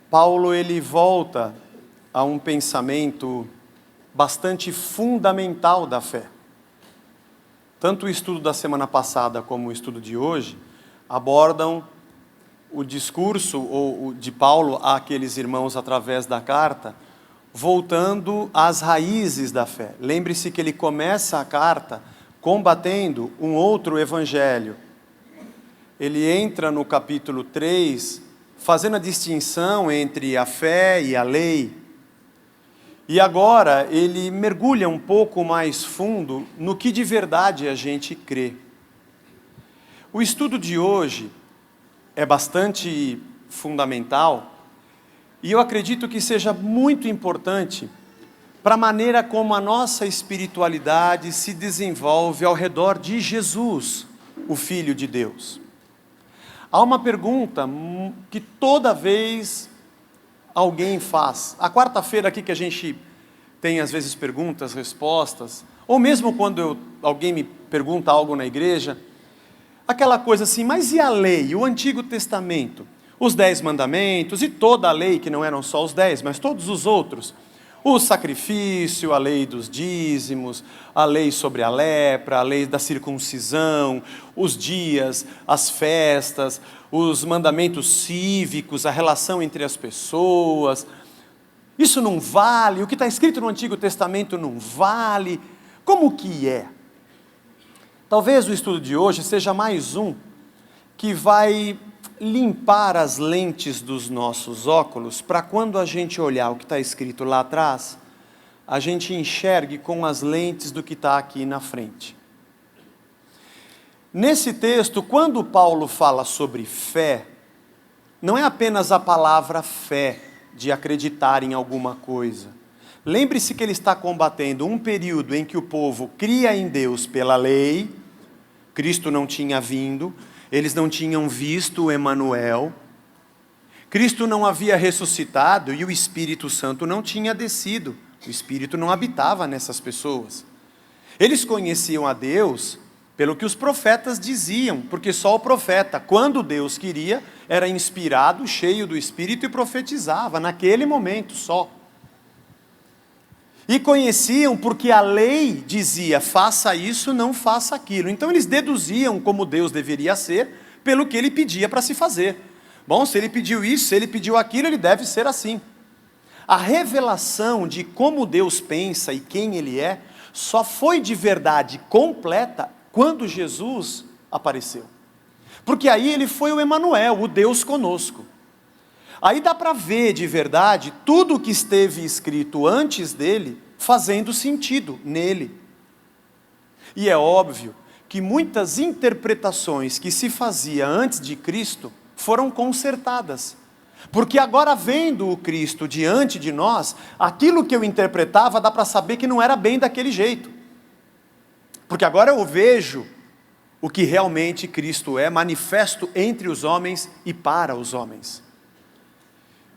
Paulo ele volta a um pensamento bastante fundamental da fé. Tanto o estudo da semana passada como o estudo de hoje abordam o discurso de Paulo àqueles irmãos através da carta, voltando às raízes da fé. Lembre-se que ele começa a carta combatendo um outro evangelho. Ele entra no capítulo 3, fazendo a distinção entre a fé e a lei. E agora ele mergulha um pouco mais fundo no que de verdade a gente crê. O estudo de hoje é bastante fundamental e eu acredito que seja muito importante para a maneira como a nossa espiritualidade se desenvolve ao redor de Jesus, o Filho de Deus. Há uma pergunta que toda vez alguém faz. A quarta-feira aqui que a gente tem às vezes perguntas, respostas, ou mesmo quando alguém me pergunta algo na igreja, aquela coisa assim, mas e a lei, o Antigo Testamento? Os 10 mandamentos e toda a lei, que não eram só os 10, mas todos os outros. O sacrifício, a lei dos dízimos, a lei sobre a lepra, a lei da circuncisão, os dias, as festas, os mandamentos cívicos, a relação entre as pessoas. Isso não vale, o que está escrito no Antigo Testamento não vale. Como que é? Talvez o estudo de hoje seja mais um que vai limpar as lentes dos nossos óculos para quando a gente olhar o que está escrito lá atrás, a gente enxergue com as lentes do que está aqui na frente. Nesse texto, quando Paulo fala sobre fé, não é apenas a palavra fé, de acreditar em alguma coisa. Lembre-se que ele está combatendo um período em que o povo cria em Deus pela lei, Cristo não tinha vindo, eles não tinham visto o Emanuel, Cristo não havia ressuscitado e o Espírito Santo não tinha descido, o Espírito não habitava nessas pessoas. Eles conheciam a Deus pelo que os profetas diziam, porque só o profeta, quando Deus queria, era inspirado, cheio do Espírito e profetizava, naquele momento só. E conheciam porque a lei dizia, faça isso, não faça aquilo. Então eles deduziam como Deus deveria ser, pelo que ele pedia para se fazer. Bom, se ele pediu isso, se ele pediu aquilo, ele deve ser assim. A revelação de como Deus pensa e quem ele é, só foi de verdade completa quando Jesus apareceu. Porque aí ele foi o Emanuel, o Deus conosco. Aí dá para ver de verdade tudo o que esteve escrito antes dele, fazendo sentido nele. E é óbvio que muitas interpretações que se fazia antes de Cristo foram consertadas. Porque agora vendo o Cristo diante de nós, aquilo que eu interpretava dá para saber que não era bem daquele jeito. Porque agora eu vejo o que realmente Cristo é, manifesto entre os homens e para os homens.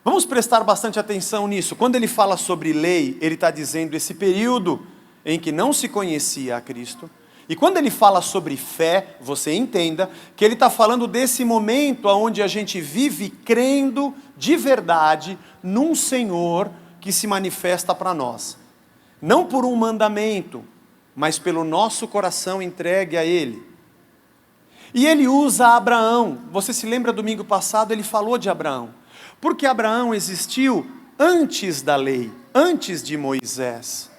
Vamos prestar bastante atenção nisso. Quando ele fala sobre lei, ele está dizendo esse período em que não se conhecia a Cristo. E quando ele fala sobre fé, você entenda que ele está falando desse momento onde a gente vive crendo de verdade num Senhor que se manifesta para nós. Não por um mandamento, mas pelo nosso coração entregue a Ele. E ele usa Abraão. Você se lembra, domingo passado ele falou de Abraão. Porque Abraão existiu antes da lei, antes de Moisés.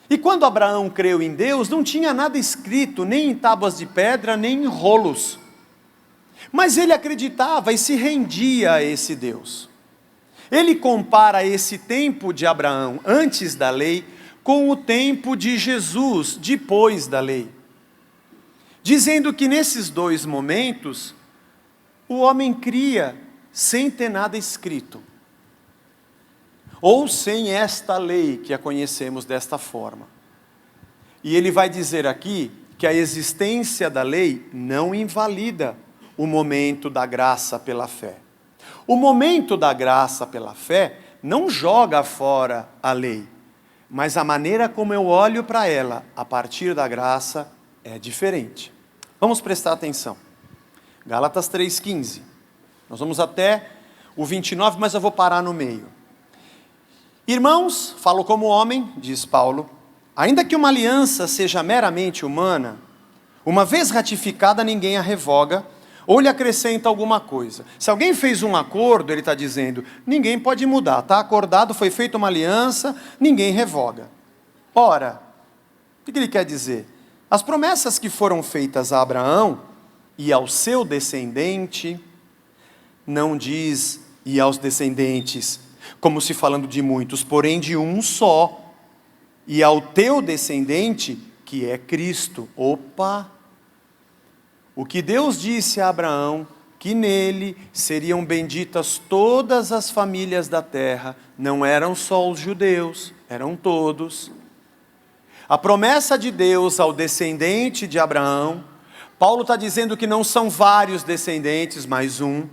E quando Abraão creu em Deus, não tinha nada escrito, nem em tábuas de pedra, nem em rolos. Mas ele acreditava e se rendia a esse Deus. Ele compara esse tempo de Abraão, antes da lei, com o tempo de Jesus, depois da lei. Dizendo que nesses dois momentos, o homem cria sem ter nada escrito. Ou sem esta lei que a conhecemos desta forma. E ele vai dizer aqui que a existência da lei não invalida o momento da graça pela fé. O momento da graça pela fé não joga fora a lei, mas a maneira como eu olho para ela a partir da graça é diferente. Vamos prestar atenção. Gálatas 3,15. Nós vamos até o 29, mas eu vou parar no meio. Irmãos, falo como homem, diz Paulo, ainda que uma aliança seja meramente humana, uma vez ratificada ninguém a revoga, ou lhe acrescenta alguma coisa. Se alguém fez um acordo, ele está dizendo, ninguém pode mudar, está acordado, foi feita uma aliança, ninguém revoga. Ora, o que ele quer dizer? As promessas que foram feitas a Abraão e ao seu descendente, não diz e aos descendentes, como se falando de muitos, porém de um só, e ao teu descendente, que é Cristo. Opa! O que Deus disse a Abraão, que nele seriam benditas todas as famílias da terra, não eram só os judeus, eram todos. A promessa de Deus ao descendente de Abraão, Paulo está dizendo que não são vários descendentes, mas um.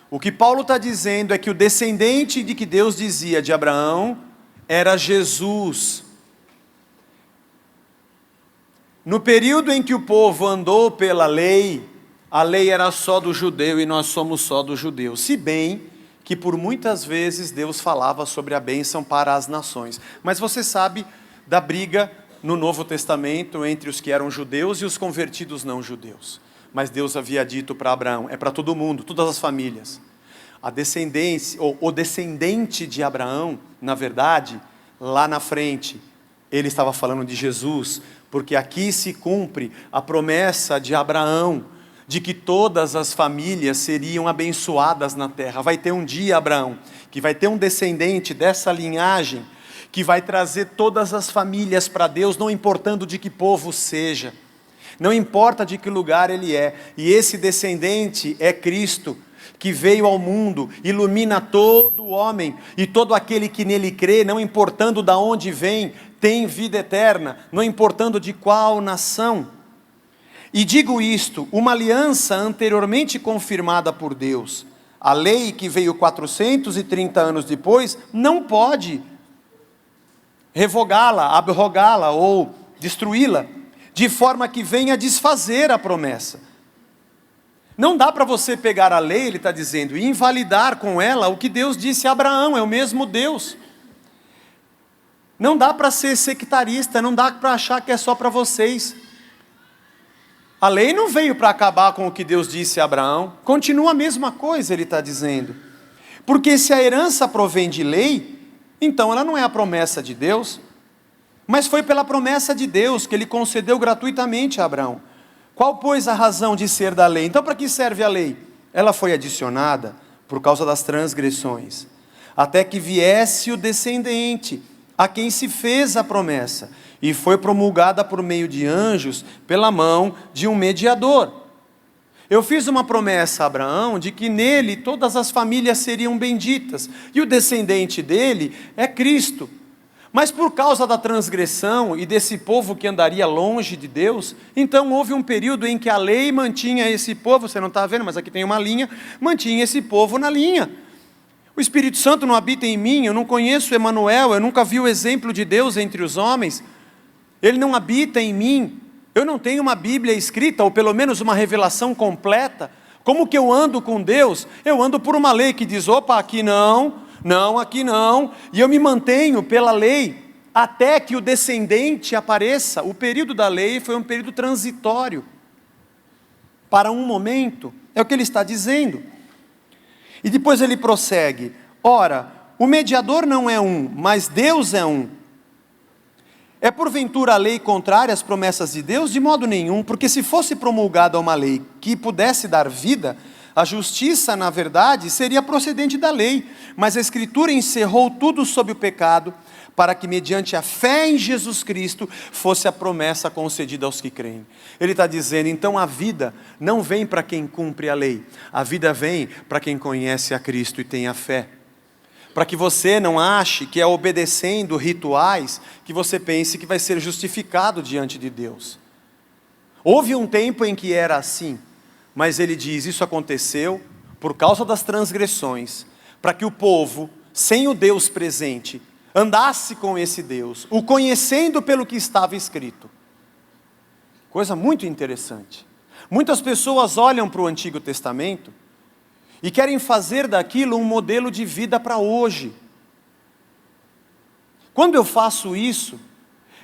O que Paulo está dizendo é que o descendente de que Deus dizia de Abraão era Jesus. No período em que o povo andou pela lei, a lei era só do judeu e nós somos só do judeu. Se bem que por muitas vezes Deus falava sobre a bênção para as nações. Mas você sabe da briga no Novo Testamento entre os que eram judeus e os convertidos não judeus. Mas Deus havia dito para Abraão, é para todo mundo, todas as famílias. A descendência, ou o descendente de Abraão, na verdade, lá na frente, ele estava falando de Jesus, porque aqui se cumpre a promessa de Abraão, de que todas as famílias seriam abençoadas na terra. Vai ter um dia, Abraão, que vai ter um descendente dessa linhagem, que vai trazer todas as famílias para Deus, não importando de que povo seja, não importa de que lugar ele é, e esse descendente é Cristo, que veio ao mundo, ilumina todo homem, e todo aquele que nele crê, não importando de onde vem, tem vida eterna, não importando de qual nação. E digo isto, uma aliança anteriormente confirmada por Deus, a lei que veio 430 anos depois, não pode revogá-la, abrogá-la ou destruí-la, de forma que venha desfazer a promessa. Não dá para você pegar a lei, ele está dizendo, e invalidar com ela o que Deus disse a Abraão, é o mesmo Deus. Não dá para ser sectarista, não dá para achar que é só para vocês. A lei não veio para acabar com o que Deus disse a Abraão, continua a mesma coisa, ele está dizendo. Porque se a herança provém de lei, então ela não é a promessa de Deus, mas foi pela promessa de Deus que ele concedeu gratuitamente a Abraão. Qual, pois, a razão de ser da lei? Então, para que serve a lei? Ela foi adicionada por causa das transgressões, até que viesse o descendente, a quem se fez a promessa, e foi promulgada por meio de anjos, pela mão de um mediador. Eu fiz uma promessa a Abraão, de que nele todas as famílias seriam benditas, e o descendente dele é Cristo. Mas por causa da transgressão e desse povo que andaria longe de Deus, então houve um período em que a lei mantinha esse povo, você não está vendo, mas aqui tem uma linha, mantinha esse povo na linha. O Espírito Santo não habita em mim, eu não conheço Emanuel, eu nunca vi o exemplo de Deus entre os homens, ele não habita em mim, eu não tenho uma Bíblia escrita, ou pelo menos uma revelação completa. Como que eu ando com Deus? Eu ando por uma lei que diz, opa, aqui não, aqui não, e eu me mantenho pela lei, até que o descendente apareça. O período da lei foi um período transitório, para um momento, é o que ele está dizendo. E depois ele prossegue, ora, o mediador não é um, mas Deus é um. É porventura a lei contrária às promessas de Deus? De modo nenhum, porque se fosse promulgada uma lei que pudesse dar vida, a justiça, na verdade, seria procedente da lei, mas a Escritura encerrou tudo sob o pecado, para que mediante a fé em Jesus Cristo, fosse a promessa concedida aos que creem. Ele está dizendo, então a vida não vem para quem cumpre a lei, a vida vem para quem conhece a Cristo e tem a fé. Para que você não ache que é obedecendo rituais, que você pense que vai ser justificado diante de Deus. Houve um tempo em que era assim, mas ele diz, isso aconteceu por causa das transgressões, para que o povo, sem o Deus presente, andasse com esse Deus, o conhecendo pelo que estava escrito. Coisa muito interessante. Muitas pessoas olham para o Antigo Testamento e querem fazer daquilo um modelo de vida para hoje. Quando eu faço isso,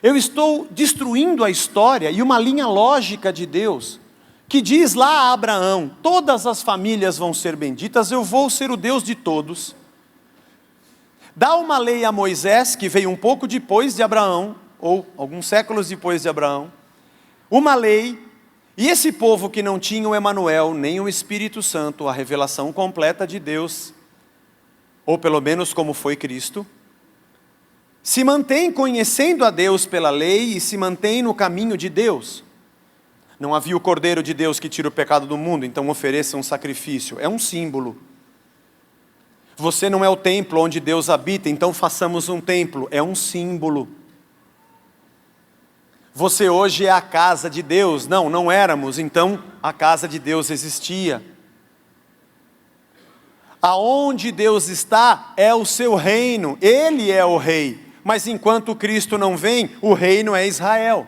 eu estou destruindo a história e uma linha lógica de Deus, que diz lá a Abraão: todas as famílias vão ser benditas, eu vou ser o Deus de todos. Dá uma lei a Moisés, que veio um pouco depois de Abraão, ou alguns séculos depois de Abraão, uma lei, e esse povo que não tinha o Emanuel, nem o Espírito Santo, a revelação completa de Deus, ou pelo menos como foi Cristo, se mantém conhecendo a Deus pela lei e se mantém no caminho de Deus. Não havia o Cordeiro de Deus que tira o pecado do mundo, então ofereça um sacrifício, é um símbolo. Você não é o templo onde Deus habita, então façamos um templo, é um símbolo. Você hoje é a casa de Deus, não éramos, então a casa de Deus existia. Aonde Deus está é o seu reino, Ele é o rei, mas enquanto Cristo não vem, o reino é Israel.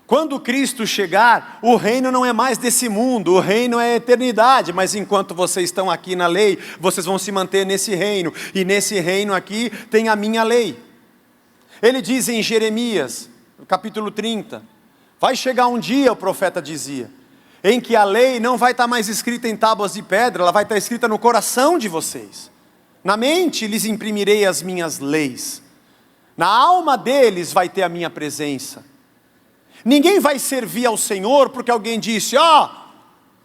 Quando Cristo chegar, o reino não é mais desse mundo, o reino é a eternidade, mas enquanto vocês estão aqui na lei, vocês vão se manter nesse reino, e nesse reino aqui tem a minha lei. Ele diz em Jeremias, no capítulo 30, vai chegar um dia, o profeta dizia, em que a lei não vai estar mais escrita em tábuas de pedra, ela vai estar escrita no coração de vocês. Na mente lhes imprimirei as minhas leis, na alma deles vai ter a minha presença. Ninguém vai servir ao Senhor porque alguém disse: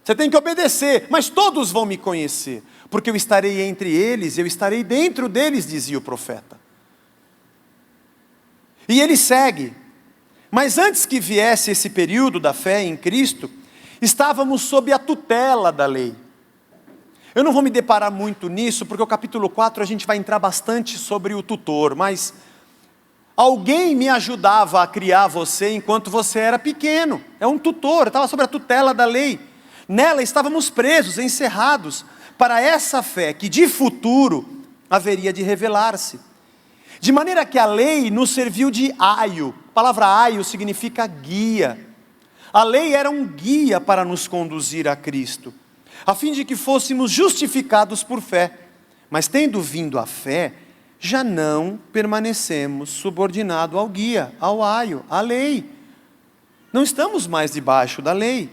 você tem que obedecer, mas todos vão me conhecer, porque eu estarei entre eles, eu estarei dentro deles, dizia o profeta. E ele segue, mas antes que viesse esse período da fé em Cristo, estávamos sob a tutela da lei. Eu não vou me deparar muito nisso, porque o capítulo 4 a gente vai entrar bastante sobre o tutor, mas alguém me ajudava a criar você enquanto você era pequeno, é um tutor, estava sob a tutela da lei. Nela estávamos presos, encerrados, para essa fé que de futuro haveria de revelar-se. De maneira que a lei nos serviu de aio, a palavra aio significa guia. A lei era um guia para nos conduzir a Cristo, a fim de que fôssemos justificados por fé, mas tendo vindo a fé, já não permanecemos subordinados ao guia, ao aio, à lei. Não estamos mais debaixo da lei.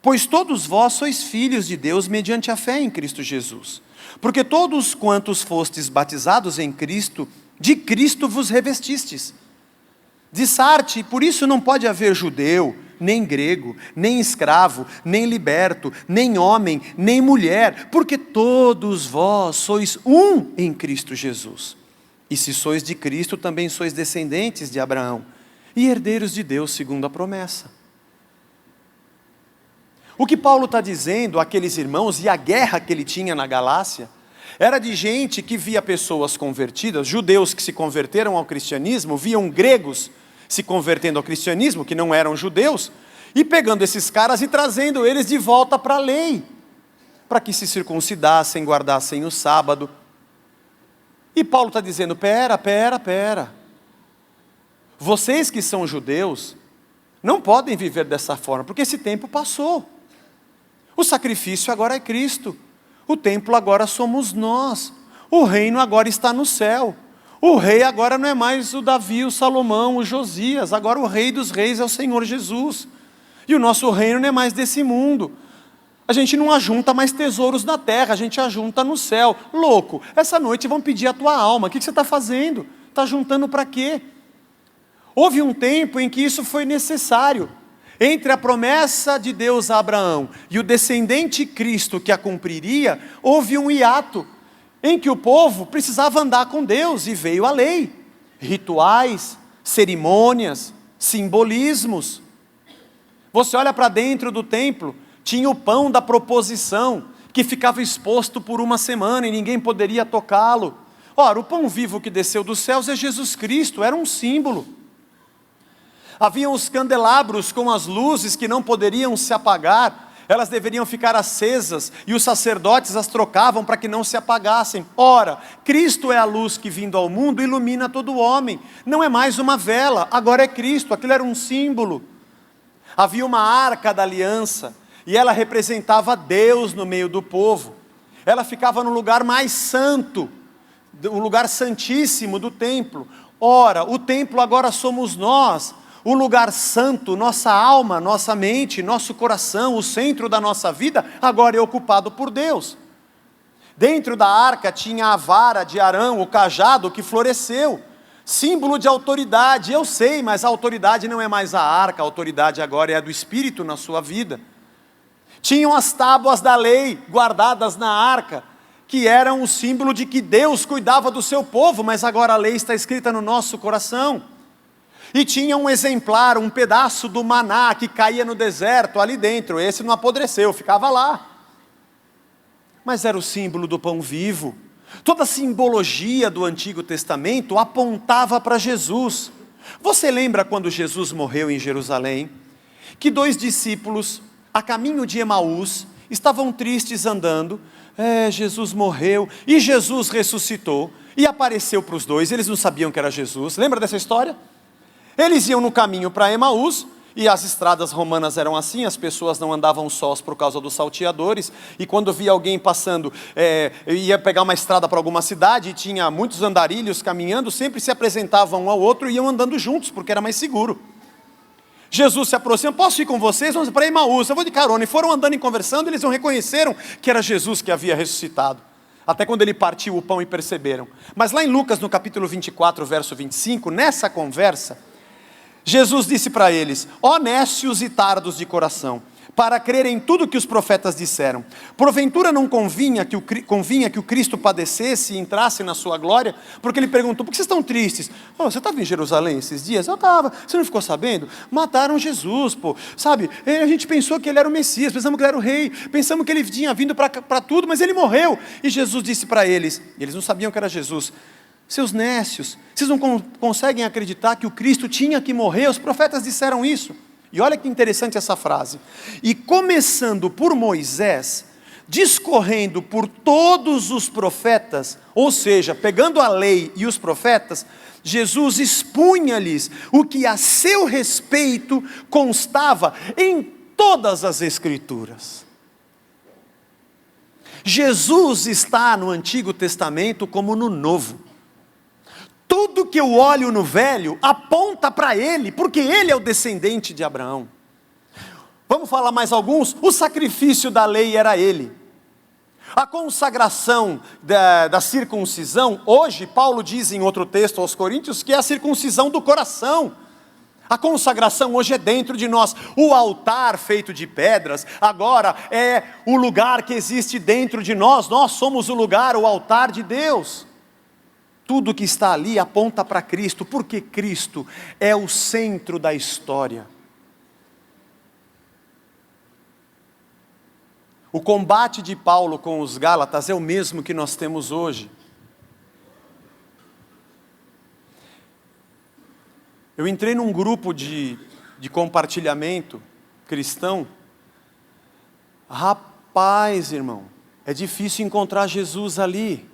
Pois todos vós sois filhos de Deus mediante a fé em Cristo Jesus. Porque todos quantos fostes batizados em Cristo, de Cristo vos revestistes. Dissarte, por isso não pode haver judeu, nem grego, nem escravo, nem liberto, nem homem, nem mulher, porque todos vós sois um em Cristo Jesus. E se sois de Cristo, também sois descendentes de Abraão, e herdeiros de Deus segundo a promessa. O que Paulo está dizendo àqueles irmãos, e a guerra que ele tinha na Galácia, era de gente que via pessoas convertidas, judeus que se converteram ao cristianismo, viam gregos se convertendo ao cristianismo, que não eram judeus, e pegando esses caras e trazendo eles de volta para a lei, para que se circuncidassem, guardassem o sábado. E Paulo está dizendo: pera, vocês que são judeus, não podem viver dessa forma, porque esse tempo passou. O sacrifício agora é Cristo, o templo agora somos nós, o reino agora está no céu. O rei agora não é mais o Davi, o Salomão, o Josias, agora o rei dos reis é o Senhor Jesus. E o nosso reino não é mais desse mundo. A gente não ajunta mais tesouros na terra, a gente ajunta no céu. Louco, essa noite vão pedir a tua alma, o que você está fazendo? Está juntando para quê? Houve um tempo em que isso foi necessário. Entre a promessa de Deus a Abraão e o descendente Cristo que a cumpriria, houve um hiato, em que o povo precisava andar com Deus, e veio a lei, rituais, cerimônias, simbolismos. Você olha para dentro do templo, tinha o pão da proposição, que ficava exposto por uma semana e ninguém poderia tocá-lo. Ora, o pão vivo que desceu dos céus é Jesus Cristo, era um símbolo. Haviam os candelabros com as luzes que não poderiam se apagar, elas deveriam ficar acesas, e os sacerdotes as trocavam para que não se apagassem. Ora, Cristo é a luz que vindo ao mundo ilumina todo homem, não é mais uma vela, agora é Cristo, aquilo era um símbolo. Havia uma arca da aliança, e ela representava Deus no meio do povo. Ela ficava no lugar mais santo, o lugar santíssimo do templo. Ora, o templo agora somos nós, o lugar santo, nossa alma, nossa mente, nosso coração, o centro da nossa vida, agora é ocupado por Deus. Dentro da arca tinha a vara de Arão, o cajado que floresceu, símbolo de autoridade. Eu sei, mas a autoridade não é mais a arca, a autoridade agora é a do Espírito na sua vida. Tinham as tábuas da lei guardadas na arca, que eram o símbolo de que Deus cuidava do seu povo, mas agora a lei está escrita no nosso coração. E tinha um exemplar, um pedaço do maná que caía no deserto ali dentro. Esse não apodreceu, ficava lá. Mas era o símbolo do pão vivo. Toda a simbologia do Antigo Testamento apontava para Jesus. Você lembra quando Jesus morreu em Jerusalém? Que 2 discípulos, a caminho de Emaús, estavam tristes andando. Jesus morreu e Jesus ressuscitou e apareceu para os dois. Eles não sabiam que era Jesus. Lembra dessa história? Eles iam no caminho para Emaús, e as estradas romanas eram assim, as pessoas não andavam sós por causa dos salteadores, e quando via alguém passando, ia pegar uma estrada para alguma cidade, e tinha muitos andarilhos caminhando, sempre se apresentavam um ao outro e iam andando juntos, porque era mais seguro. Jesus se aproxima, posso ir com vocês? Vamos para Emaús, eu vou de carona. E foram andando e conversando, eles não reconheceram que era Jesus que havia ressuscitado. Até quando ele partiu o pão e perceberam. Mas lá em Lucas, no capítulo 24, verso 25, nessa conversa, Jesus disse para eles: ó nécios e tardos de coração, para crerem em tudo que os profetas disseram. Porventura não convinha que o Cristo padecesse e entrasse na sua glória? Porque ele perguntou: por que vocês estão tristes? Você estava em Jerusalém esses dias? Eu estava. Você não ficou sabendo? Mataram Jesus, sabe? A gente pensou que ele era o Messias, pensamos que ele era o rei, pensamos que ele tinha vindo para tudo, mas ele morreu. E Jesus disse para eles, eles não sabiam que era Jesus: seus nécios, vocês não conseguem acreditar que o Cristo tinha que morrer? Os profetas disseram isso. E olha que interessante essa frase. E começando por Moisés, discorrendo por todos os profetas, ou seja, pegando a lei e os profetas, Jesus expunha-lhes o que a seu respeito constava em todas as Escrituras. Jesus está no Antigo Testamento como no Novo. Tudo que eu olho no velho aponta para ele, porque ele é o descendente de Abraão. Vamos falar mais alguns? O sacrifício da lei era ele. A consagração da circuncisão, hoje Paulo diz em outro texto aos Coríntios que é a circuncisão do coração. A consagração hoje é dentro de nós. O altar feito de pedras agora é o lugar que existe dentro de nós. Nós somos o lugar, o altar de Deus. Tudo que está ali aponta para Cristo, porque Cristo é o centro da história. O combate de Paulo com os Gálatas é o mesmo que nós temos hoje. Eu entrei num grupo de compartilhamento cristão. Rapaz, irmão, é difícil encontrar Jesus ali.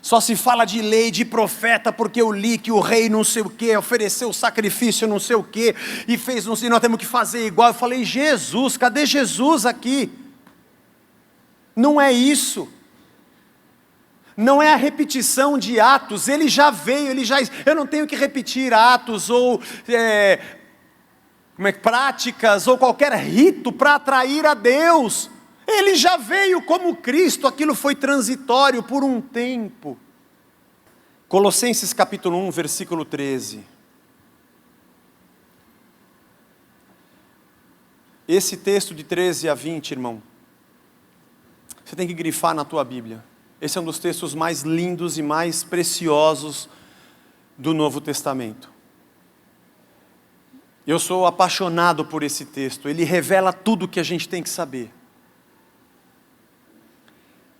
Só se fala de lei, de profeta, porque eu li que o rei não sei o que, ofereceu sacrifício não sei o que, e fez não sei, nós temos que fazer igual. Eu falei: Jesus, cadê Jesus aqui? Não é isso. Não é a repetição de Atos, ele já veio, eu não tenho que repetir Atos, ou práticas, ou qualquer rito para atrair a Deus. Ele já veio como Cristo, aquilo foi transitório por um tempo. Colossenses capítulo 1, versículo 13. Esse texto de 13 a 20, irmão, você tem que grifar na tua Bíblia. Esse é um dos textos mais lindos e mais preciosos do Novo Testamento. Eu sou apaixonado por esse texto, ele revela tudo o que a gente tem que saber.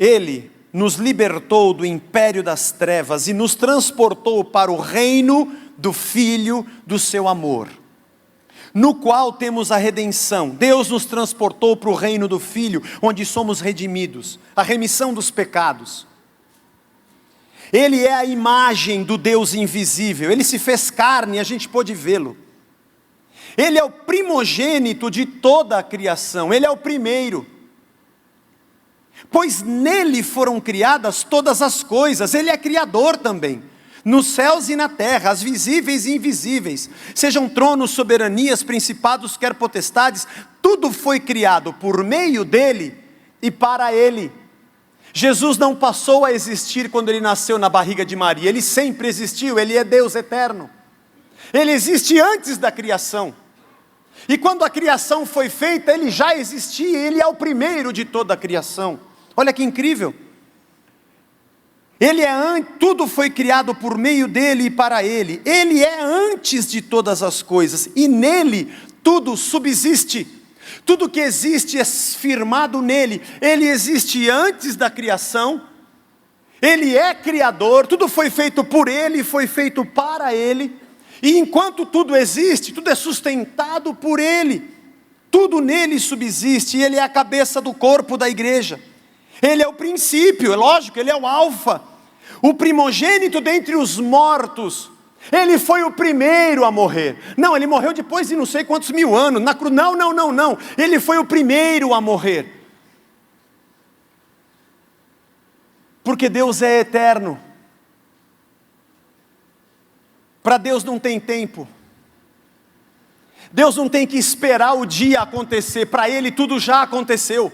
Ele nos libertou do império das trevas e nos transportou para o reino do Filho do seu amor, no qual temos a redenção. Deus nos transportou para o reino do Filho, onde somos redimidos, a remissão dos pecados. Ele é a imagem do Deus invisível, ele se fez carne e a gente pôde vê-lo. Ele é o primogênito de toda a criação, ele é o primeiro. Pois nele foram criadas todas as coisas, ele é criador também. Nos céus e na terra, as visíveis e invisíveis, sejam tronos, soberanias, principados, quer potestades, tudo foi criado por meio dele e para ele. Jesus não passou a existir quando ele nasceu na barriga de Maria, ele sempre existiu, ele é Deus eterno. Ele existe antes da criação. E quando a criação foi feita, ele já existia, ele é o primeiro de toda a criação. Olha que incrível. Tudo foi criado por meio dele e para ele. Ele é antes de todas as coisas e nele tudo subsiste. Tudo que existe é firmado nele. Ele existe antes da criação. Ele é criador. Tudo foi feito por ele, foi feito para ele. E enquanto tudo existe, tudo é sustentado por ele. Tudo nele subsiste. E ele é a cabeça do corpo da igreja. Ele é o princípio, é lógico, ele é o alfa. O primogênito dentre os mortos. Ele foi o primeiro a morrer. Não, ele morreu depois de não sei quantos mil anos. Na cruz. Não. Ele foi o primeiro a morrer. Porque Deus é eterno. Para Deus não tem tempo. Deus não tem que esperar o dia acontecer. Para Ele tudo já aconteceu.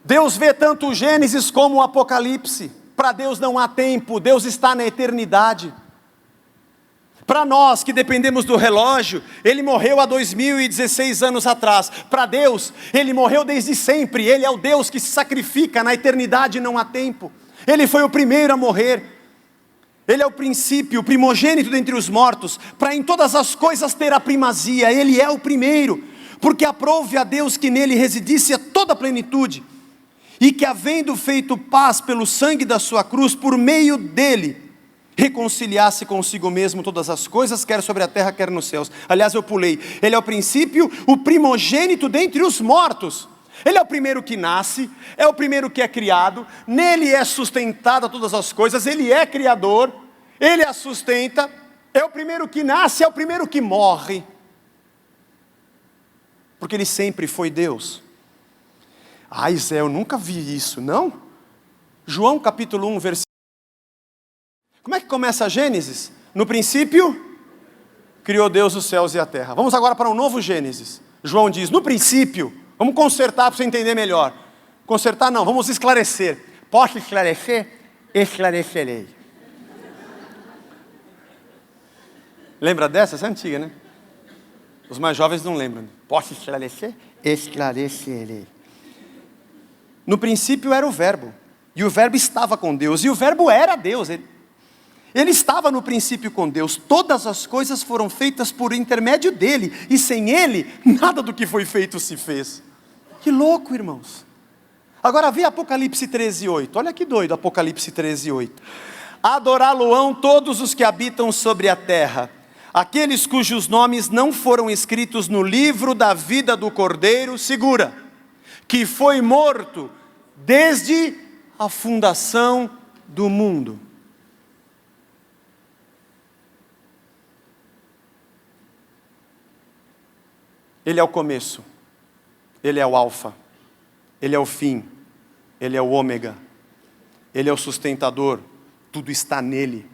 Deus vê tanto o Gênesis como o Apocalipse. Para Deus não há tempo, Deus está na eternidade. Para nós que dependemos do relógio, Ele morreu há 2016 anos atrás. Para Deus, Ele morreu desde sempre. Ele é o Deus que se sacrifica, na eternidade não há tempo. Ele foi o primeiro a morrer. Ele é o princípio, o primogênito dentre os mortos, para em todas as coisas ter a primazia. Ele é o primeiro, porque aprouve a Deus que nele residisse toda a plenitude. E que havendo feito paz pelo sangue da sua cruz, por meio dele, reconciliasse consigo mesmo todas as coisas, quer sobre a terra, quer nos céus. Aliás, eu pulei. Ele é o princípio, o primogênito dentre os mortos. Ele é o primeiro que nasce, é o primeiro que é criado, nele é sustentada todas as coisas, ele é criador, ele a sustenta, é o primeiro que nasce, é o primeiro que morre. Porque ele sempre foi Deus. Zé, eu nunca vi isso, não? João capítulo 1, versículo... Como é que começa a Gênesis? No princípio, criou Deus os céus e a terra. Vamos agora para um novo Gênesis. João diz, no princípio, vamos consertar para você entender melhor. Consertar não, vamos esclarecer. Posso esclarecer? Esclarecerei. Lembra dessa? Essa é antiga, né? Os mais jovens não lembram. Posso esclarecer? Esclarecerei. No princípio era o verbo, e o verbo estava com Deus, e o verbo era Deus, ele estava no princípio com Deus, todas as coisas foram feitas por intermédio dele, e sem ele, nada do que foi feito se fez. Que louco, irmãos. Agora vê Apocalipse 13:8, olha que doido Apocalipse 13:8. Adorá-lo-ão todos os que habitam sobre a terra, aqueles cujos nomes não foram escritos no livro da vida do Cordeiro, segura, que foi morto desde a fundação do mundo. Ele é o começo, ele é o alfa, ele é o fim, ele é o ômega, ele é o sustentador, tudo está nele.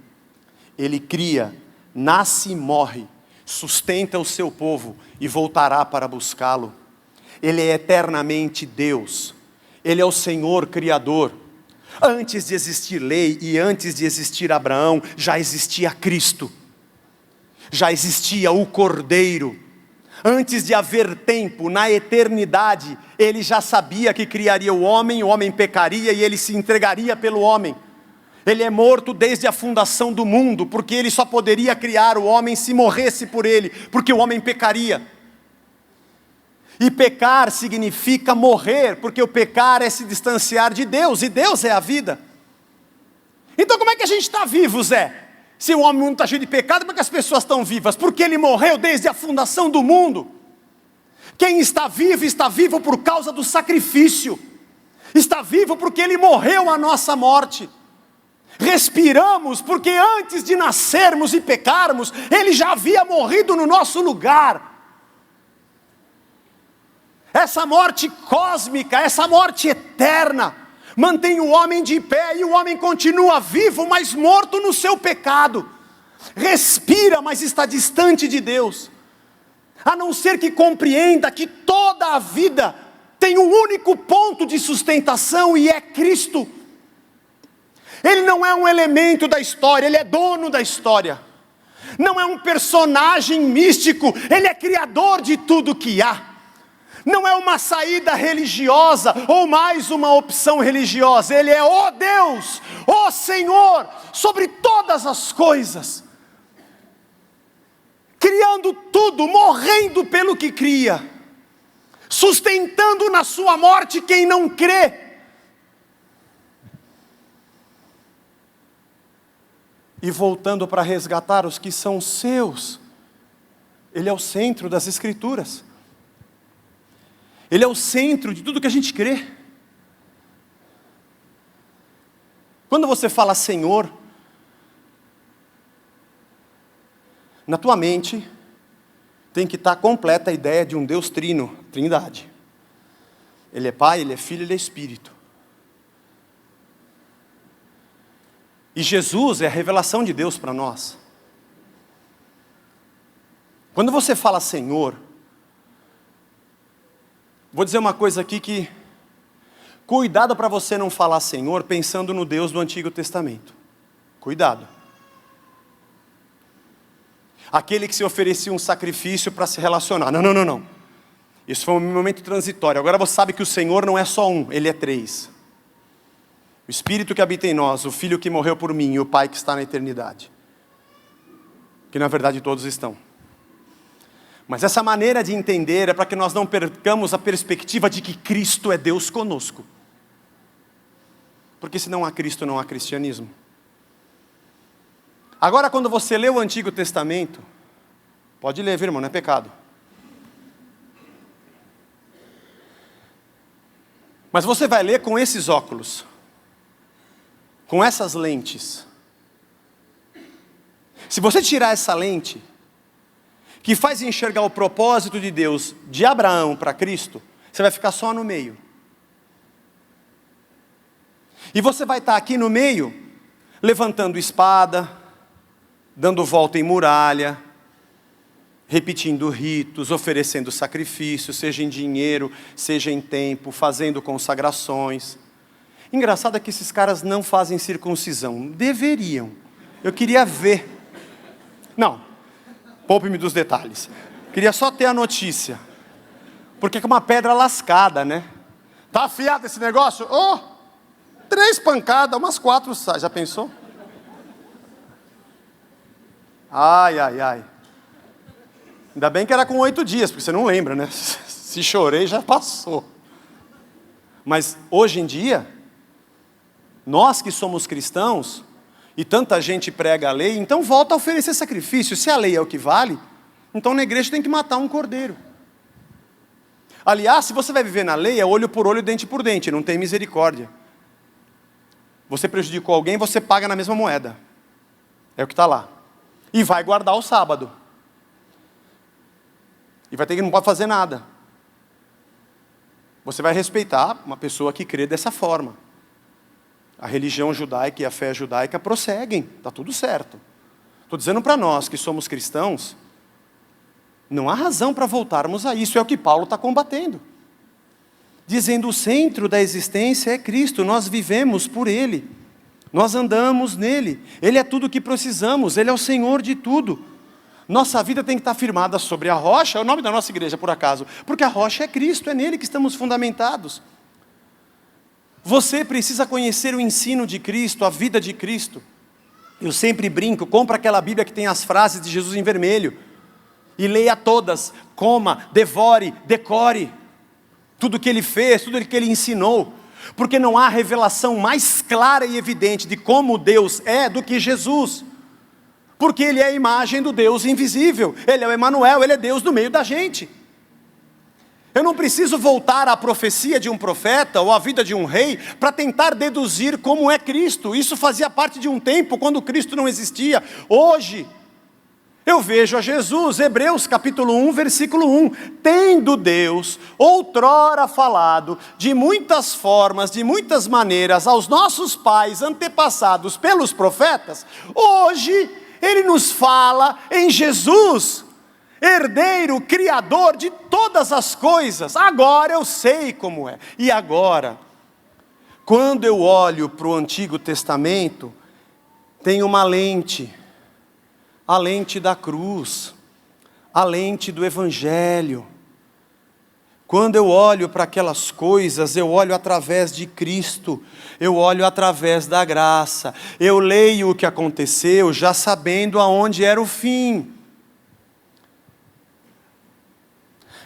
Ele cria, nasce e morre, sustenta o seu povo e voltará para buscá-lo. Ele é eternamente Deus. Ele é o Senhor Criador. Antes de existir lei e antes de existir Abraão, já existia Cristo. Já existia o Cordeiro. Antes de haver tempo, na eternidade, Ele já sabia que criaria o homem pecaria e Ele se entregaria pelo homem. Ele é morto desde a fundação do mundo, porque Ele só poderia criar o homem se morresse por Ele, porque o homem pecaria. E pecar significa morrer, porque o pecar é se distanciar de Deus, e Deus é a vida. Então como é que a gente está vivo, Zé? Se o homem está cheio de pecado, como é que as pessoas estão vivas? Porque ele morreu desde a fundação do mundo. Quem está vivo por causa do sacrifício. Está vivo porque ele morreu a nossa morte. Respiramos porque antes de nascermos e pecarmos, Ele já havia morrido no nosso lugar. Essa morte cósmica, essa morte eterna, mantém o homem de pé e o homem continua vivo, mas morto no seu pecado. Respira, mas está distante de Deus. A não ser que compreenda que toda a vida tem um único ponto de sustentação e é Cristo. Ele não é um elemento da história, Ele é dono da história. Não é um personagem místico, Ele é criador de tudo que há. Não é uma saída religiosa ou mais uma opção religiosa. Ele é o Deus, o Senhor, sobre todas as coisas. Criando tudo, morrendo pelo que cria. Sustentando na sua morte quem não crê. E voltando para resgatar os que são seus. Ele é o centro das Escrituras. Ele é o centro de tudo que a gente crê. Quando você fala Senhor, na tua mente tem que estar completa a ideia de um Deus trino, Trindade. Ele é Pai, Ele é Filho, Ele é Espírito. E Jesus é a revelação de Deus para nós. Quando você fala Senhor, vou dizer uma coisa aqui que, cuidado para você não falar Senhor pensando no Deus do Antigo Testamento. Cuidado. Aquele que se oferecia um sacrifício para se relacionar. Não. Isso foi um momento transitório. Agora você sabe que o Senhor não é só um, Ele é três. O Espírito que habita em nós, o Filho que morreu por mim e o Pai que está na eternidade. Que na verdade todos estão. Mas essa maneira de entender é para que nós não percamos a perspectiva de que Cristo é Deus conosco. Porque se não há Cristo, não há cristianismo. Agora quando você lê o Antigo Testamento, pode ler, viu, irmão, não é pecado. Mas você vai ler com esses óculos, com essas lentes. Se você tirar essa lente, que faz enxergar o propósito de Deus de Abraão para Cristo, você vai ficar só no meio. E você vai estar aqui no meio, levantando espada, dando volta em muralha, repetindo ritos, oferecendo sacrifícios, seja em dinheiro, seja em tempo, fazendo consagrações. Engraçado é que esses caras não fazem circuncisão. Deveriam. Eu queria ver. Não. Poupe-me dos detalhes. Queria só ter a notícia. Porque é uma pedra lascada, né? Tá afiado esse negócio? 3 pancadas, umas 4 sai. Já pensou? Ai. Ainda bem que era com 8 dias, porque você não lembra, né? Se chorei, já passou. Mas hoje em dia, nós que somos cristãos, e tanta gente prega a lei, então volta a oferecer sacrifício. Se a lei é o que vale, então na igreja tem que matar um cordeiro. Aliás, se você vai viver na lei, é olho por olho, dente por dente, não tem misericórdia. Você prejudicou alguém, você paga na mesma moeda. É o que está lá. E vai guardar o sábado. E vai ter que não pode fazer nada. Você vai respeitar uma pessoa que crê dessa forma. A religião judaica e a fé judaica prosseguem, está tudo certo. Estou dizendo para nós que somos cristãos, não há razão para voltarmos a isso, é o que Paulo está combatendo. Dizendo o centro da existência é Cristo, nós vivemos por Ele, nós andamos nele, Ele é tudo o que precisamos, Ele é o Senhor de tudo. Nossa vida tem que estar firmada sobre a rocha, é o nome da nossa igreja por acaso, porque a rocha é Cristo, é nele que estamos fundamentados. Você precisa conhecer o ensino de Cristo, a vida de Cristo. Eu sempre brinco, compra aquela Bíblia que tem as frases de Jesus em vermelho. E leia todas, coma, devore, decore. Tudo que Ele fez, tudo que Ele ensinou. Porque não há revelação mais clara e evidente de como Deus é do que Jesus. Porque Ele é a imagem do Deus invisível. Ele é o Emanuel, Ele é Deus no meio da gente. Eu não preciso voltar à profecia de um profeta ou à vida de um rei para tentar deduzir como é Cristo. Isso fazia parte de um tempo quando Cristo não existia. Hoje, eu vejo a Jesus, Hebreus capítulo 1, versículo 1. Tendo Deus outrora falado de muitas formas, de muitas maneiras aos nossos pais antepassados pelos profetas, hoje Ele nos fala em Jesus, herdeiro, criador de todas as coisas. Agora eu sei como é. E agora, quando eu olho para o Antigo Testamento, tem uma lente, a lente da cruz, a lente do Evangelho. Quando eu olho para aquelas coisas, eu olho através de Cristo, eu olho através da graça, eu leio o que aconteceu, já sabendo aonde era o fim.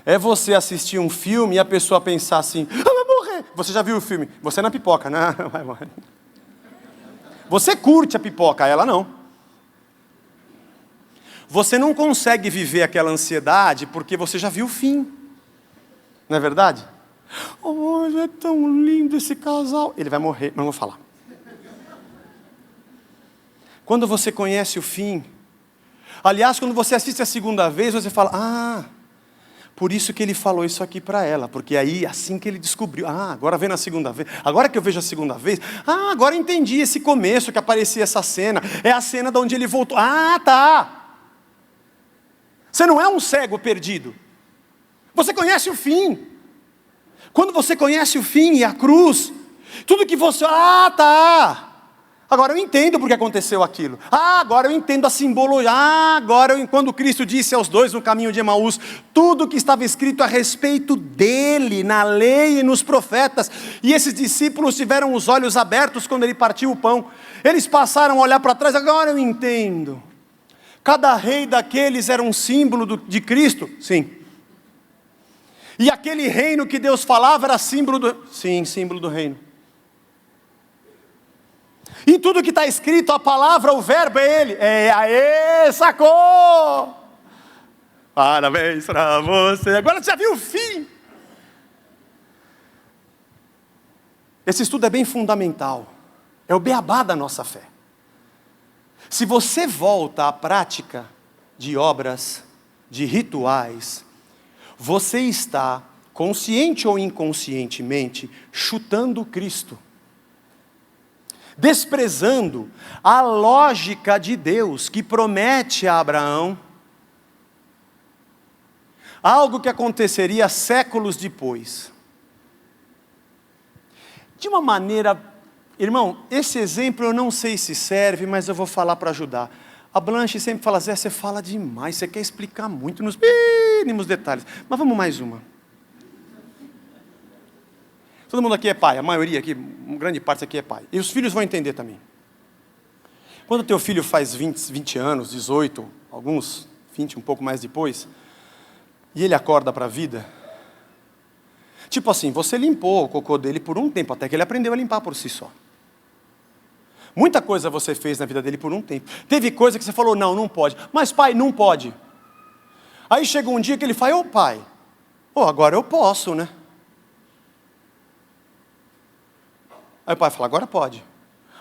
É você assistir um filme e a pessoa pensar assim, vai morrer. Você já viu o filme? Você na pipoca, não, vai morrer. Você curte a pipoca, ela não. Você não consegue viver aquela ansiedade porque você já viu o fim. Não é verdade? Oh, é tão lindo esse casal. Ele vai morrer, mas não vou falar. Quando você conhece o fim, aliás, quando você assiste a segunda vez, você fala, por isso que ele falou isso aqui para ela, porque aí, assim que ele descobriu, agora vendo a segunda vez, agora que eu vejo a segunda vez, agora eu entendi esse começo que aparecia essa cena, é a cena de onde ele voltou, tá. Você não é um cego perdido. Você conhece o fim. Quando você conhece o fim e a cruz, tudo que você... tá. Agora eu entendo porque aconteceu aquilo. Agora eu entendo a simbologia. Quando Cristo disse aos dois no caminho de Emaús, tudo que estava escrito a respeito dele, na lei e nos profetas. E esses discípulos tiveram os olhos abertos quando ele partiu o pão. Eles passaram a olhar para trás, agora eu entendo. Cada rei daqueles era um símbolo de Cristo? Sim. E aquele reino que Deus falava era símbolo do... Sim, símbolo do reino. E tudo que está escrito, a palavra, o verbo é Ele. Aê, sacou! Parabéns para você. Agora você já viu o fim. Esse estudo é bem fundamental. É o beabá da nossa fé. Se você volta à prática de obras, de rituais, você está, consciente ou inconscientemente, chutando Cristo. Desprezando a lógica de Deus que promete a Abraão algo que aconteceria séculos depois. De uma maneira, irmão, esse exemplo eu não sei se serve, mas eu vou falar para ajudar. A Blanche sempre fala, Zé, você fala demais, você quer explicar muito nos mínimos detalhes. Mas vamos mais uma. Todo mundo aqui é pai, a maioria aqui, uma grande parte aqui é pai. E os filhos vão entender também. Quando o teu filho faz 20 anos, 18, alguns 20, um pouco mais depois, e ele acorda para a vida, tipo assim, você limpou o cocô dele por um tempo, até que ele aprendeu a limpar por si só. Muita coisa você fez na vida dele por um tempo. Teve coisa que você falou, não pode. Mas pai, não pode. Aí chega um dia que ele fala, pai, agora eu posso, né? Aí o pai fala, agora pode.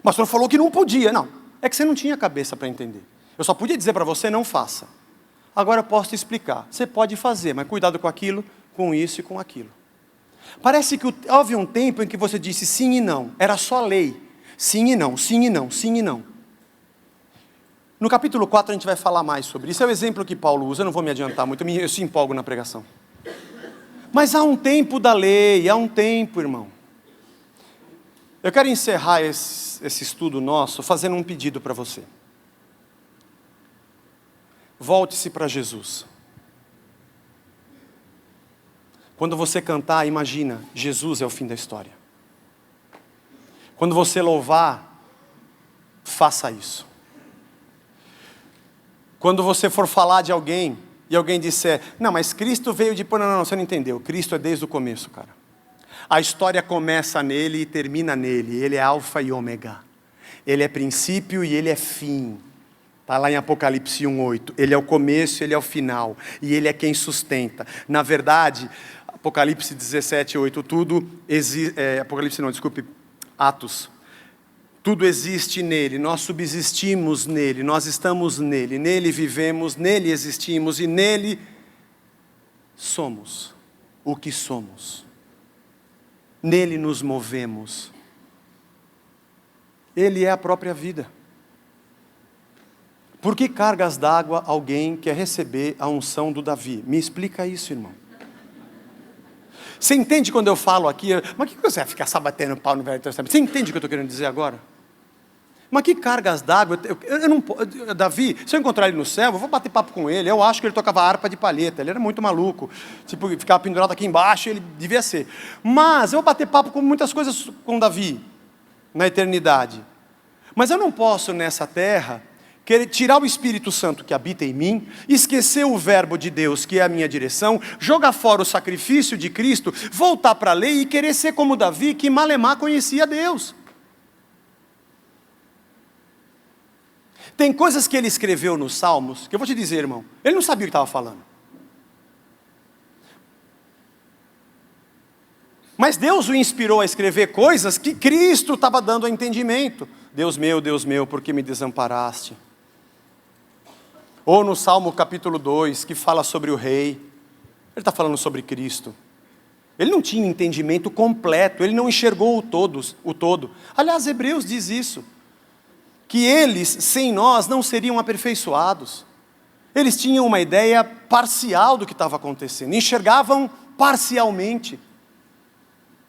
Mas o senhor falou que não podia. Não, é que você não tinha cabeça para entender. Eu só podia dizer para você, não faça. Agora eu posso te explicar. Você pode fazer, mas cuidado com aquilo, com isso e com aquilo. Parece que houve um tempo em que você disse sim e não. Era só lei. Sim e não, sim e não, sim e não. No capítulo 4 a gente vai falar mais sobre isso. É o exemplo que Paulo usa, eu não vou me adiantar muito, eu se empolgo na pregação. Mas há um tempo da lei, há um tempo, irmão. Eu quero encerrar esse estudo nosso fazendo um pedido para você. Volte-se para Jesus. Quando você cantar, imagina, Jesus é o fim da história. Quando você louvar, faça isso. Quando você for falar de alguém, e alguém disser, não, mas Cristo veio depois, não, você não entendeu, Cristo é desde o começo, cara. A história começa nele e termina nele, ele é alfa e ômega. Ele é princípio e ele é fim. Está lá em Apocalipse 1:8, ele é o começo, ele é o final, e ele é quem sustenta. Na verdade, Apocalipse 17, 8, Atos. Tudo existe nele, nós subsistimos nele, nós estamos nele, nele vivemos, nele existimos e nele somos o que somos. Nele nos movemos. Ele é a própria vida. Por que cargas d'água alguém quer receber a unção do Davi? Me explica isso, irmão. Você entende quando eu falo aqui, mas o que você vai ficar sabatendo pau no Velho Testamento? Você entende o que eu estou querendo dizer agora? Mas que cargas d'água? Eu não, Davi, se eu encontrar ele no céu, eu vou bater papo com ele. Eu acho que ele tocava harpa de palheta, ele era muito maluco. Tipo, ficava pendurado aqui embaixo, ele devia ser. Mas eu vou bater papo com muitas coisas com Davi, na eternidade. Mas eu não posso nessa terra querer tirar o Espírito Santo que habita em mim, esquecer o verbo de Deus que é a minha direção, jogar fora o sacrifício de Cristo, voltar para a lei e querer ser como Davi, que malemar conhecia Deus. Tem coisas que ele escreveu nos Salmos, que eu vou te dizer, irmão, ele não sabia o que estava falando. Mas Deus o inspirou a escrever coisas que Cristo estava dando a entendimento. Deus meu, por que me desamparaste? Ou no Salmo capítulo 2, que fala sobre o rei. Ele está falando sobre Cristo. Ele não tinha entendimento completo, ele não enxergou o todo. Aliás, Hebreus diz isso. Que eles, sem nós, não seriam aperfeiçoados. Eles tinham uma ideia parcial do que estava acontecendo, enxergavam parcialmente.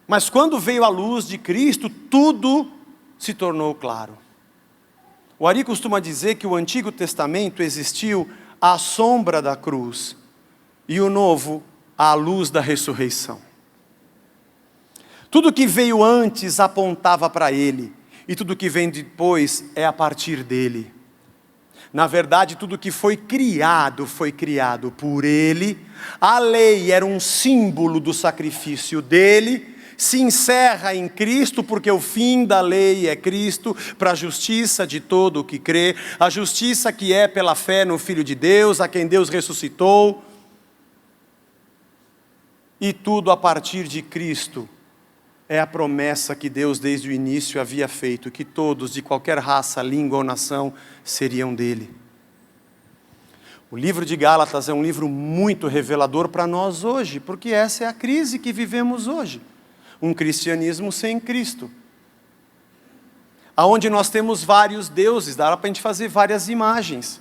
Mas quando veio a luz de Cristo, tudo se tornou claro. O Ari costuma dizer que o Antigo Testamento existiu à sombra da cruz, e o Novo à luz da ressurreição. Tudo que veio antes apontava para ele, e tudo que vem depois é a partir dele. Na verdade, tudo que foi criado por ele. A lei era um símbolo do sacrifício dele, se encerra em Cristo, porque o fim da lei é Cristo, para a justiça de todo o que crê, a justiça que é pela fé no Filho de Deus, a quem Deus ressuscitou, e tudo a partir de Cristo. É a promessa que Deus desde o início havia feito, que todos, de qualquer raça, língua ou nação, seriam dele. O livro de Gálatas é um livro muito revelador para nós hoje, porque essa é a crise que vivemos hoje. Um cristianismo sem Cristo. Aonde nós temos vários deuses, dá para a gente fazer várias imagens.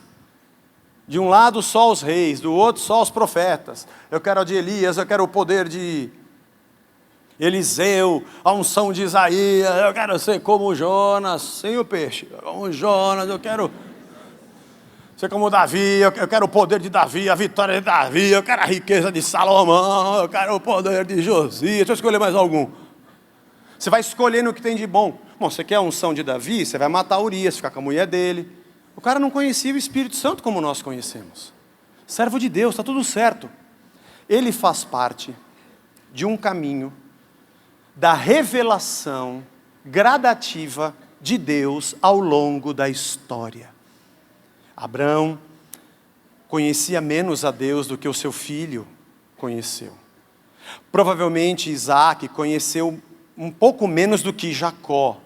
De um lado só os reis, do outro só os profetas. Eu quero a de Elias, eu quero o poder de Eliseu, a unção de Isaías, eu quero ser como Jonas, sem o peixe, como Jonas, eu quero ser como Davi, eu quero o poder de Davi, a vitória de Davi, eu quero a riqueza de Salomão, eu quero o poder de Josias, deixa eu escolher mais algum. Você vai escolhendo o que tem de bom. Bom, você quer a unção de Davi, você vai matar Urias, ficar com a mulher dele. O cara não conhecia o Espírito Santo como nós conhecemos. Servo de Deus, está tudo certo. Ele faz parte de um caminho da revelação gradativa de Deus ao longo da história. Abraão conhecia menos a Deus do que o seu filho conheceu. Provavelmente Isaac conheceu um pouco menos do que Jacó,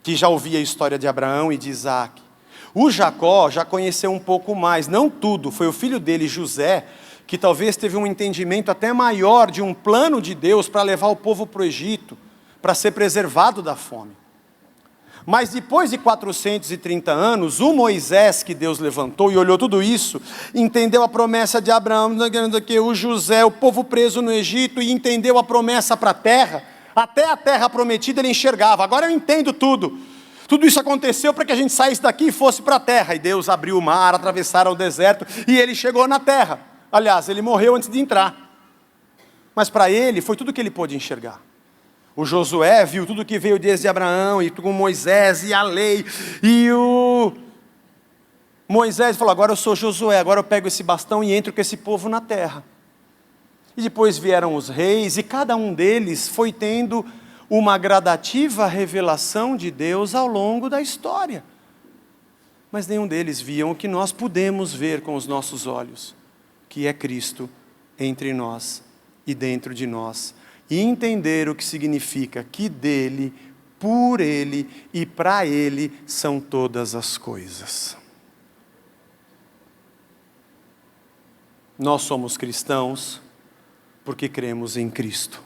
que já ouvia a história de Abraão e de Isaac. O Jacó já conheceu um pouco mais, não tudo, foi o filho dele, José, que talvez teve um entendimento até maior de um plano de Deus para levar o povo para o Egito, para ser preservado da fome. Mas depois de 430 anos, o Moisés que Deus levantou e olhou tudo isso, entendeu a promessa de Abraão, o José, o povo preso no Egito, e entendeu a promessa para a terra, até a terra prometida ele enxergava. Agora eu entendo tudo. Tudo isso aconteceu para que a gente saísse daqui e fosse para a terra. E Deus abriu o mar, atravessaram o deserto, e ele chegou na terra. Aliás, ele morreu antes de entrar. Mas para ele, foi tudo que ele pôde enxergar. O Josué viu tudo que veio desde Abraão, e com Moisés, e a lei. E o Moisés falou, agora eu sou Josué, agora eu pego esse bastão e entro com esse povo na terra. E depois vieram os reis, e cada um deles foi tendo uma gradativa revelação de Deus ao longo da história. Mas nenhum deles viam o que nós podemos ver com os nossos olhos, que é Cristo entre nós e dentro de nós. E entender o que significa que dele, por ele e para ele são todas as coisas. Nós somos cristãos porque cremos em Cristo.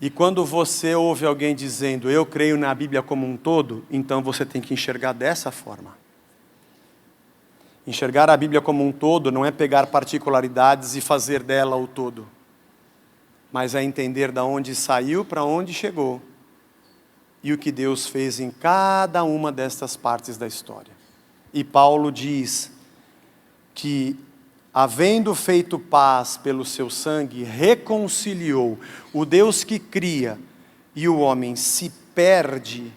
E quando você ouve alguém dizendo, eu creio na Bíblia como um todo, então você tem que enxergar dessa forma. Enxergar a Bíblia como um todo não é pegar particularidades e fazer dela o todo, mas é entender de onde saiu para onde chegou e o que Deus fez em cada uma destas partes da história. E Paulo diz que, havendo feito paz pelo seu sangue, reconciliou. O Deus que cria e o homem se perde,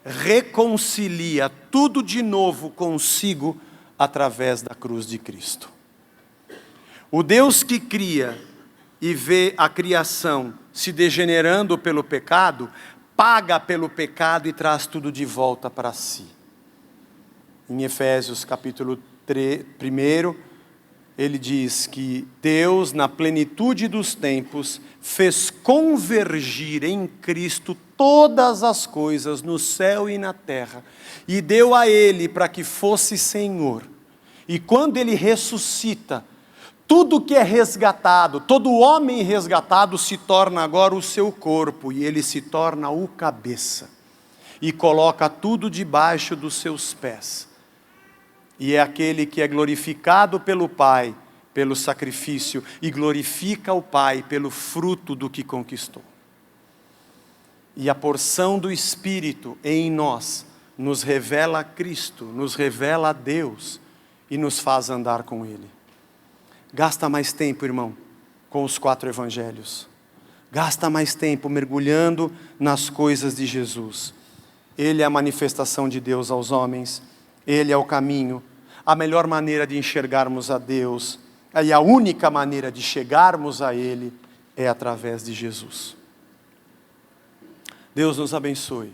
reconcilia tudo de novo consigo através da cruz de Cristo. O Deus que cria e vê a criação se degenerando pelo pecado, paga pelo pecado e traz tudo de volta para si. Em Efésios capítulo 1, ele diz que Deus, na plenitude dos tempos, fez convergir em Cristo todas as coisas no céu e na terra, e deu a Ele para que fosse Senhor. E quando Ele ressuscita, tudo que é resgatado, todo homem resgatado se torna agora o seu corpo, e Ele se torna o cabeça, e coloca tudo debaixo dos seus pés. E é aquele que é glorificado pelo Pai, pelo sacrifício, e glorifica o Pai pelo fruto do que conquistou. E a porção do Espírito em nós nos revela Cristo, nos revela Deus e nos faz andar com Ele. Gasta mais tempo, irmão, com os 4 evangelhos. Gasta mais tempo mergulhando nas coisas de Jesus. Ele é a manifestação de Deus aos homens. Ele é o caminho, a melhor maneira de enxergarmos a Deus, e a única maneira de chegarmos a Ele é através de Jesus. Deus nos abençoe.